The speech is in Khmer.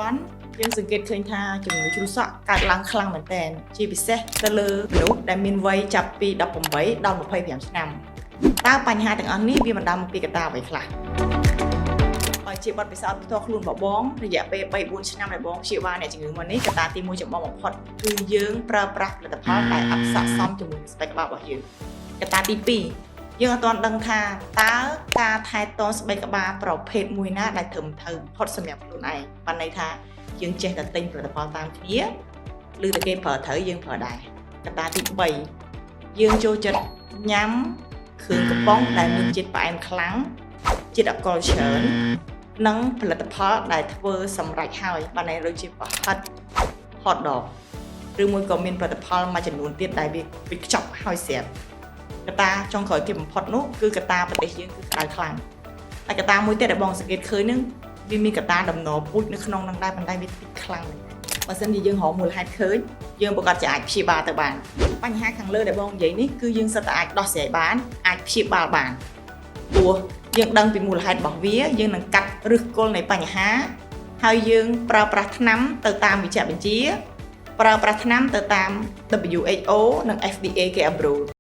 bánយើងសង្កេតឃើញថាជំងឺជ្រុះសក់កើតឡើងខ្លាំងមែនទែនជាពិសេសទៅលើមនុស្សដែលមានវ័យចាប់ពី18ដល់25ឆ្នាំតើបញ្ហាទាំងអស់នេះវាបណ្ដាលមកពីកត្តាអ្វីខ្លះបើជាបទពិសោធន៍ផ្ទាល់ខ្លួនបងរយៈពេល 3-4 ឆ្នាំដែលបងព្យាបាលអ្នកជំងឺមកនេះកត្តាទី1ចម្បងបំផុតគឺយើងប្រើប្រាស់ផលិតផលដែលអត់ស័ក្តិសមជាមួយស្បែកក្បាលរបស់យើងកត្តាទី2យើងអត់ទាន់ដឹងថាតើការថែទាំស្បែកក្បាលប្រភេទមួយណាដែលត្រឹមត្រូវបំផុតសម្រាប់ខ្លួនឯងបានន័យថាយើងចេះតែទិញផលិតផលតាមគ្នាឬតែគេប្រើត្រូវយើងប្រើដែរកត្តាទី3យើងចូលចិត្តញ៉ាំគ្រឿងកំប៉ុងដែលមានជាតិផ្អែមខ្លាំងជាតិអាល់កុលច្រើននិងផលិតផលដែលធ្វើសម្រេចហើយបានន័យដូចជាប្រហិត hot dog ឬមួយក៏មានផលិតផលមួយចំនួនទៀតដែលវាខ្ចប់ហើយស្រាប់កត្តាចុងក្រោយគេបំផុតនោះគឺកត្តាប្រទេសយើងគឺក្តៅខ្លាំងហើយកត្តាមួយទៀតដែលបងសង្កេតឃើញនឹងវាមានកត្តាដំណពូជនៅក្នុងនឹងដែរប៉ុន្តែវាតិចខ្លាំងមែនបើសិនជាយើងរកមូលហេតុឃើញយើងប្រកាសជាអាចព្យាបាលទៅបានបញ្ហាខាងលើដែលបងនិយាយនេះគឺយើងសិតតែអាចដោះស្រាយបានអាចព្យាបាលបានព្រោះយើងដឹងពីមូលហេតុរបស់វាយើងនឹងកាត់ឫសគល់នៃបញ្ហាហើយយើងប្រើប្រាស់ថ្នាំទៅតាមវិជ្ជាបញ្ជាប្រើប្រាស់ថ្នាំទៅតាម WHO និង FDA គេ approve